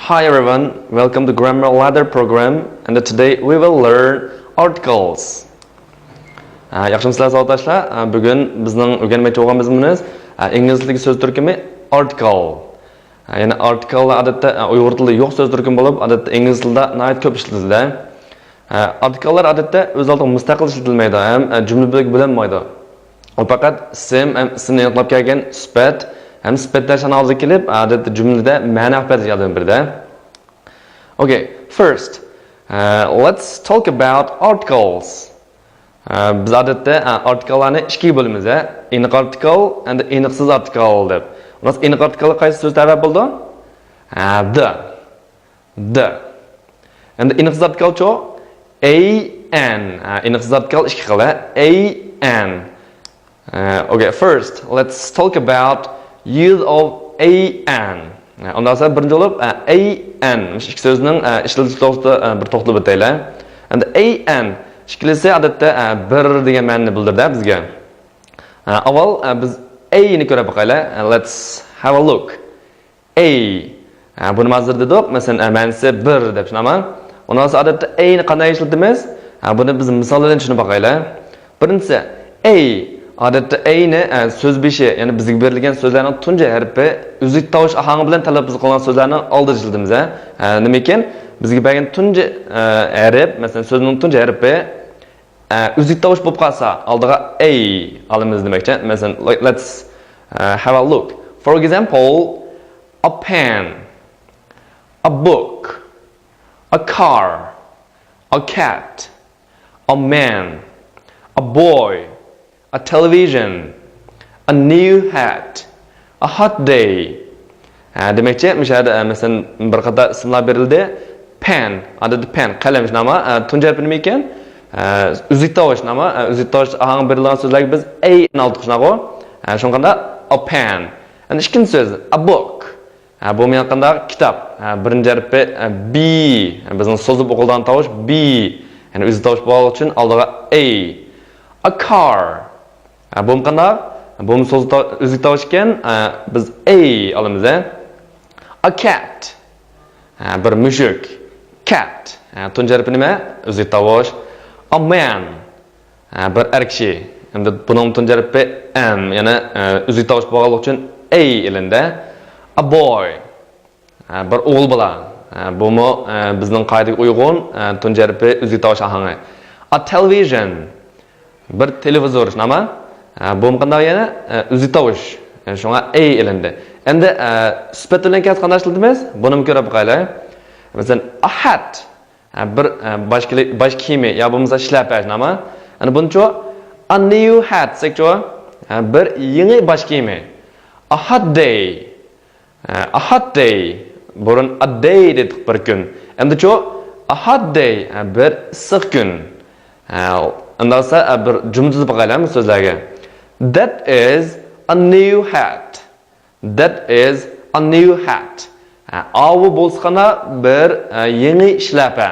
Hi everyone, welcome to Grammar Ladder program and today we will learn articles. Yaxshimisilar savdoshlar, bugun bizning o'rganmoqchi bo'lganimiz ingliz tilidagi so'z turkumi article. Ya'ni articlelar odatda uyg'ur tilida yo'q so'z turkumi bo'lib, odatda ingliz tilida nihoyat ko'p ishlatiladi. Artikellar odatda o'z oldiga mustaqil ishlatilmaydi, ham jumla bo'linmaydi. U faqat ismni aniqlab kelgan sifat hem sifatlardan oldi kelib, odatda jumlada ma'no beradigan birda. Okay, first, let's talk about articles. Biz odatda artikellarni ikkiga bo'lamiz, aniq article and aniqsiz article deb. Ular aniq article qaysi so'zlar bo'ldi? The. Endi aniqsiz article cho an. Aniqsiz article ikki xil, an. Okay, first, let's talk about use of an. Ondan sonra birinci olub an. İki sözünün işletici to'g'risida bir to'xtalib o'taylik. Endi an shklisi odatda bir degan ma'noni bildiradi bizga. Avval biz ni ko'rib boqaylik. Let's have a look. Buni mazir dedik. Masalan, ma'nosi bir deb tushunaman. Ondan sonra odatda ni qanday ishlatamiz? Buni biz misollardan tushunib boqaylik. Birinchisi odatda ni so'z beshi, ya'ni bizga berilgan so'zlarning tunji harfi uzuk tovush ohangi bilan talaffuz qilingan so'zlarni oldida ishlatamiz. Nima ekan? Bizga bergan tunji harf, masalan, so'zning tunji harfi uzuk tovush bo'lib qolsa, oldiga olamiz demakchi. Masalan, let's have a look. For example, a pen, a book, a car, a cat, a man, a boy, a television, a new hat, a hot day. Demakchi, mishada masalan bir qator ismlar berildi. Pen, adada pen, qalam nama, tunji harfi nima ekan? Uzuk tovush nama, uzuk tovush ahang berilgan so'zlarga biz ni olib chiqishnago. Shunqanda a pen. Endi ikkinchi so'z, a book. Bu menaqanda kitob. Birinchi harfi b, bizning so'zib o'qilgan tovush b. Ya'ni uzuk tovush bo'lgani uchun oldiga a car. Bu qanday? Bu so'z uzuk tovush ekan, biz olamiz. A cat. Bir mushuk. Cat. Tunji harfi nima? Uzuk tovush. A man. Bir er kishi. Endi buning tunji harfi m, ya'ni uzuk tovush bo'lgani uchun ilindi. A boy. Bir o'g'il bola. Bumi bizning qoidaga uyg'un tunji harfi uzuk tovush ohangi. A television. Bir televizor nima? Bu qanday yana uzuk tovush. Shunga ilindi. Endi sifat bilan qanday ishlatamiz? Buni ko'rib qo'yaylik. Masalan, a hat. Bir bosh kiyimi yo bo'lmasa shlapa nima? Ana buncha a new hat sekcho bir yangi bosh kiyimi. A hot day. A hot day. Burun a day dedik bir kun. Endi cho a hot day bir issiq kun. Ondan sonra bir cümle tuzib qo'yaylik so'zlarga. That is a new hat. That is a new hat. Avu bo'lsana bir yangi shlapa.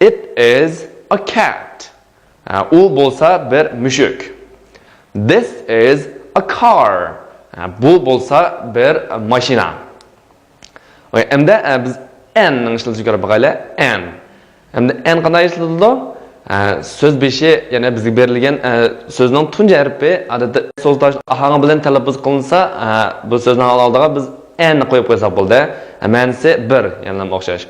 It is a cat. U bo'lsa bir mushuk. This is a car. Bu bo'lsa bir mashina. Endi biz n ning ishlatishini ko'rib boqaylik. Endi n qanday ishlatiladi? So'z beshi, ya'ni bizga berilgan so'zning tunji harfi odatda so'zdosh ohangi bilan talaffuz qilinsa, bu so'zning oldiga biz ni qo'yib qo'ysak bo'ldi. Ma'nosi bir, ya'ni o'xshash.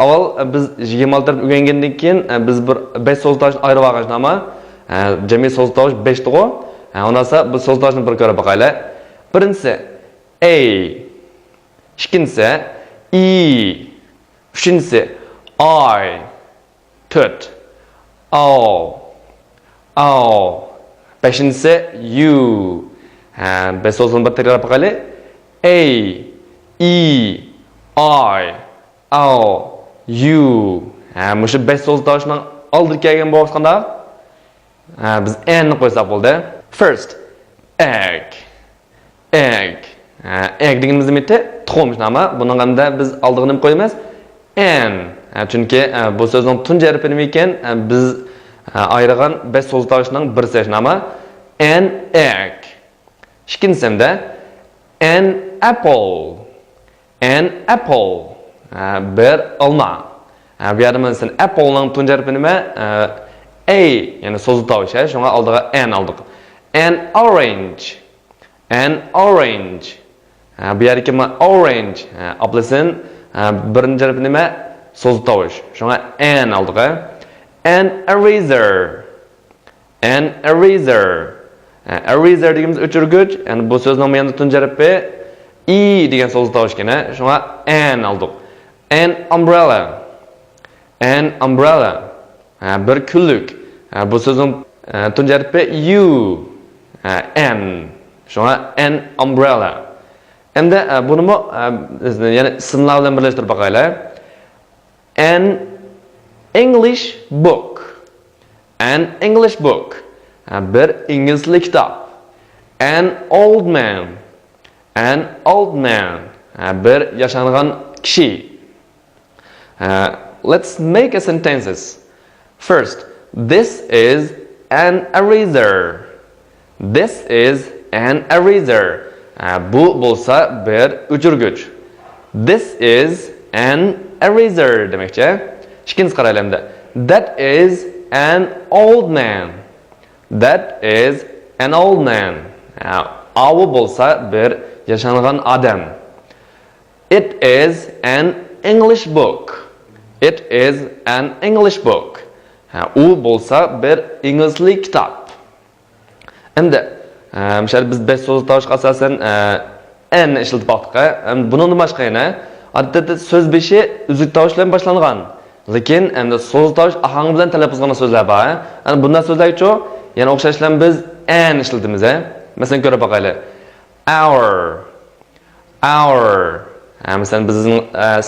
Avval biz 26 taraf o'rgangandan keyin biz bir 5 so'zdoshni ayirib olganmiz nima? Jami so'zdosh 5 tug'o. Ondan sonra bu so'zdoshni bir ko'rib boqaylik. Birinchisi ikkinchisi uchinchisi beshinchisi you. Besh so'zni bir takror qilib you. Mushu besh so'zdoshning oldiga kelgan bo'lganda biz ni qo'ysak bo'ldi. First, egg. Egg deganimiz nima? Tuxum nima? Buningda biz oldiga nima qo'yamiz? Chunki bu so'zning tunji harfi nima ekan? Biz ayirgan 5 so'zdoshning birisi nima? An egg. Ikkinchisida an apple. An apple. Bir olma. Bu yerda mesela apple'ning tunji harfi nima? A, ya'ni so'zli tovush, shunga oldiga an oldik. An orange. An orange. Bu yerga ma orange. Aplesin birinchi harfi nima? So'zli tovush. Shunga an oldik. An eraser. An eraser. Eraser degimiz o'chirgich, ya'ni bu so'zning yanında tunji harfi I degan so'zli tovush ekan, shunga an oldik. An umbrella. An umbrella. Bir kunlik. Bu so'zning tunji harfi U. An. Shunga an umbrella. Endi buni yana ismlar bilan birlashtirib boqaylik. An English book. An English book. Bir ingliz til kitob. An old man. An old man. Bir yashangan kishi. Let's make a sentences. First, this is an eraser. This is an eraser. Bu bo'lsa bir o'chirgich. This is an eraser demekçi. Ikkinchisi qaraylik. That is an old man. That is an old man. Avu bo'lsa bir yashangan odam. It is an English book. It is an English book. U bo'lsa bir ingliz til kitob. Endi misol biz 5 so'z tovushga asosan n ishlatib boqdik. Bundan boshqa yana odatda so'z beshi uzuk tovush bilan boshlangan. Lekin endi so'z tovush ahang bilan talaffuz qilgan so'zlar bor. Bunday so'zlar uchun yana o'xshashlar biz n ishlatamiz. Masalan ko'rib boqaylik. Hour. Hour. Masalan bizning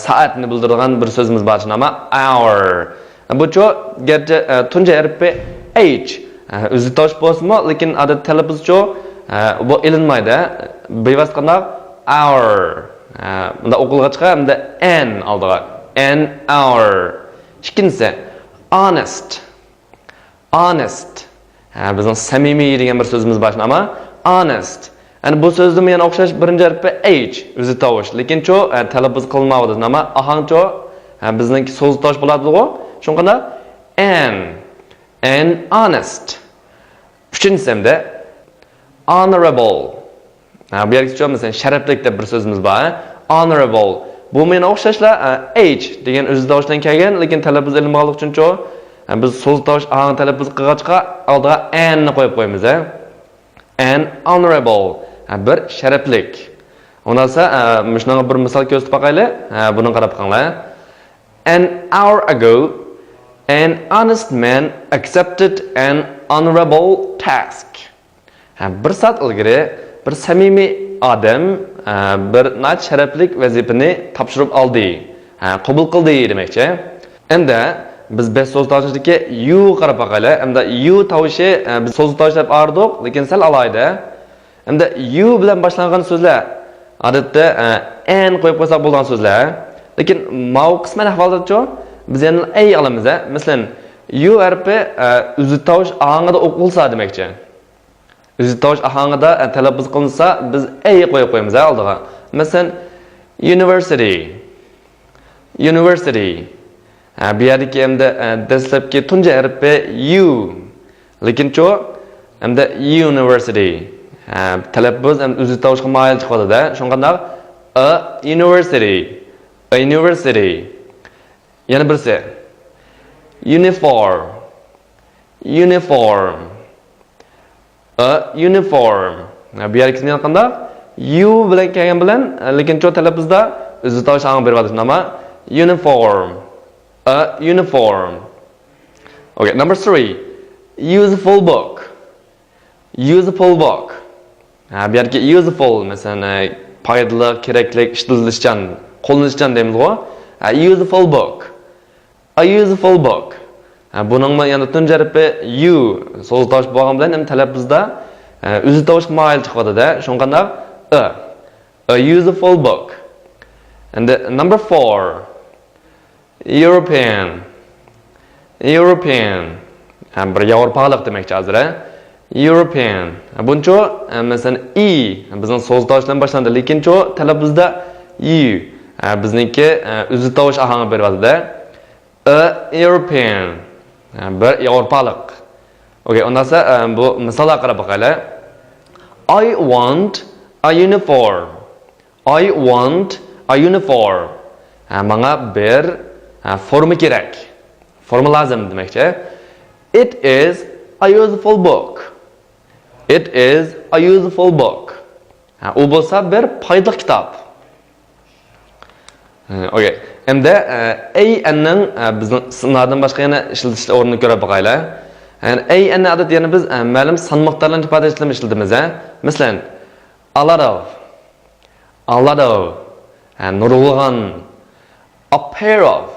soatni bildiradigan bir so'zimiz bor, ama hour. Bu cho gerçi tunji harfi h. Uzuk tovush bo'lsa-mu, lekin odat talaffuz uchun bu ilinmaydi. Bevosita qanday hour. Bunda o'qilg'ichqa hamda n oldiga. An hour. Ikkinchisi honest. Honest. Bizning samimiy degan bir so'zimiz bor, ama honest. Yani bu so'zni yana o'xshash birinchi harfi h o'zi tovush, lekin cho talaffuz qilmaydi, ama ahang cho bizning so'z tovush bo'ladi-ku. Shunga an honest. Uchinchisi hamda honorable. Bu yerga cho mesela sharafli deb bir so'zimiz bor. Honorable. Bu meni o'xshashlar h degan o'zi tovushdan kelgan, lekin talaffuz ilmog'lik uchun cho biz so'z tovush ahang talaffuz qilgachqa oldiga an ni qo'yib qo'yamiz. An honorable. Bir sharaflik. Ondan sonra shunga bir misol ko'rsatib boqaylik. Buni qarab qolinglar. An hour ago, an honest man accepted an honorable task. Bir soat ilgari bir samimiy odam bir sharaflik vazifani topshirib oldi. Qabul qildi demakchi. Endi biz 5 so'z tovushidagi you qarab boqaylik. Endi you tovushi biz so'z tovushlar ardiq, lekin sal alayda. Endi you bilan boshlangan so'zlar odatda n qo'yib qo'ysak bo'lgan so'zlar. Lekin mau qisman ahvolda-chi biz yana a olamiz. Masalan, you harfi uzuk tovush ohangida o'qilsa demakchi. Uzuk tovush ohangida talaffuz qilinsa biz a qo'yib qo'yamiz oldiga. Masalan, university. University. Bu yerdagi hamda dastlabki tunji harfi u. Lekin cho hamda university. Talaffuz ham uzuk tovushga moyil chiqadi-da. Shunga a university. A university. Yana birisi. Uniform. Uniform. A uniform. Bu yerga qanday? U bilan kelgan bilan, lekin cho talaffuzda uzuk tovush ham berib oladi. Nima? Uniform. A uniform. Okay, number 3. Useful book. Useful book. Bu yerga useful, masalan, foydali, kerakli, ishlatishchan, qo'llanishchan deymiz-ku. Useful book. A useful book. Buning yana tunji harfi u so'z tovush bo'lgan bilan ham talaffuzda uzuk tovush moyil chiqadi-da. Shunga a useful book. And number 4. European. European. Bir Yevropalik demakchi hozir. European. Buncho masalan bizning so'z tovushdan boshlandi, lekin cho talaffuzda u bizniki o'zi tovush ahangi beryapti. A European. Bir Yevropalik. Okay, ondan sonra bu misolga qarab boqaylik. I want a uniform. I want a uniform. Menga bir forma kerak. Forma lazım demekçi. It is a useful book. It is a useful book. U bo'lsa bir foydali kitob. Okay. Endi AN'ning bizning sinlardan boshqa yana ishlatish o'rnini ko'rib boqaylik. Yani AN adet yani biz ma'lum son miqdorlarni ifodalashni ishlatamiz. Masalan, a lot of, nurg'ulg'an, a pair of,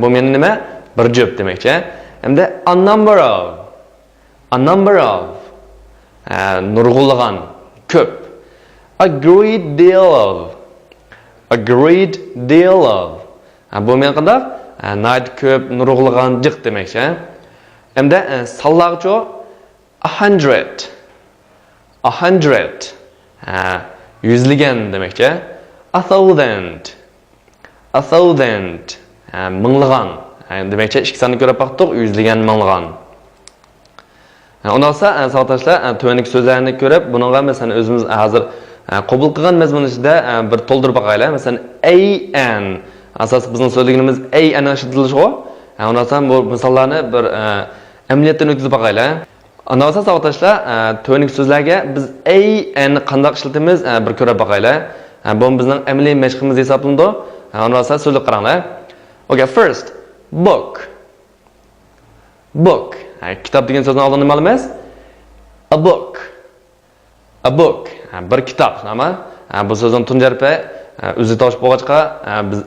bu meni nima? Bir jup demakchi. Endi a number of, nurg'ulg'an, ko'p. A great deal of, bu meni qanday? Night ko'p, nurg'ulg'an, jiq demakchi. Endi sonlarcha 100, yuzligan demakchi. A thousand, minglagan demakchi. Ikki sonni ko'rib baqdik, yuzligan, minglagan. Ondan sonra savodoshlar to'ynik so'zlarni ko'rib, buningga masalan o'zimiz hozir qabul qilgan mazmun ichida bir to'ldirib boqaylik. Masalan, an asosiy bizning so'zligimiz ana ishlatilishi. Ondan sonra bu misollarni bir amaliyotdan o'tkazib boqaylik. Ondan sonra savodoshlar to'ynik so'zlarga biz an qanday ishlatamiz bir ko'rib boqaylik. Bu bizning amaliy mashqimiz hisoblanadi. Ondan sonra so'zlik qaranglar. Okay, first, book. Kitob degan so'zni oldin nima olamiz? A book. Bir kitob. Nima? Bu so'zning tunji harfi o'zi tosh bo'lg'achqa biz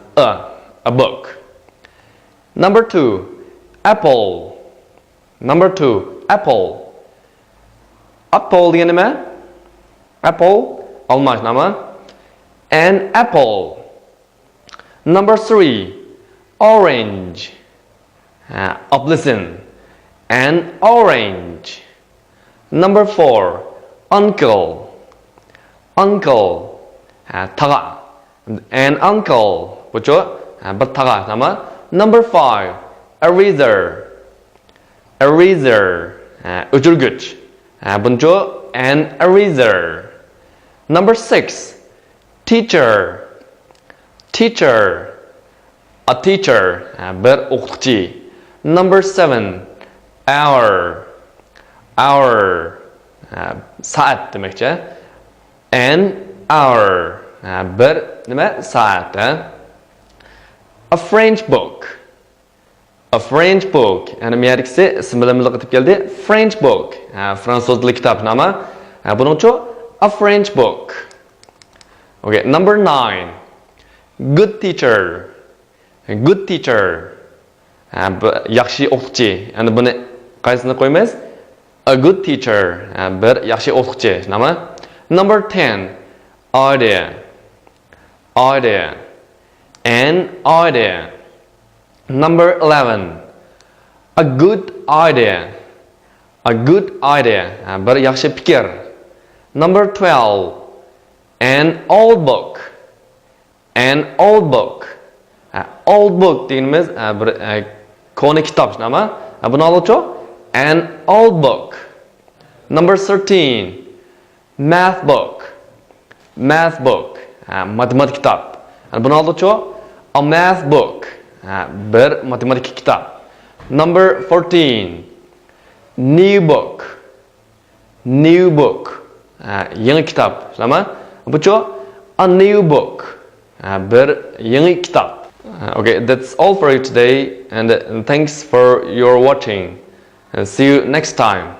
a book. Number 2, apple. Apple degan nima? Apple olmosh nima? An apple. Number 3, orange. Listen. An orange. Number 4, uncle. Taga. An uncle. Bucho bir taga nima? Number 5, eraser. O'chirgich. Buncho an eraser. Number 6, teacher. A teacher. Bir o'qituvchi. Number 7, hour, saat demekçi. An hour, bir nima? Saat. A French book. Yani miyadikisi isim bilan qilib keldi. French book. Fransuzlik kitob nomi. Buning uchun a French book. Okay, number 9. Good teacher. Yaxshi o'qituvchi. Yani buni qaysini qo'ymaymiz? A good teacher, bir yaxshi o'qituvchi. Nima? Number 10, idea. An idea. Number 11, a good idea. Bir yaxshi fikr. Number 12, an old book. Old book deganimiz bir koni kitob. Nima? Buni oluvchi an old book. Number 13, math book. Matematik kitob. Buni oluvchi a math book. Bir matematik kitob. Number 14, new book. Yangi kitob. Nima? Bucho a new book. Bir yangi kitob. Okay, that's all for you today, and thanks for your watching. See you next time.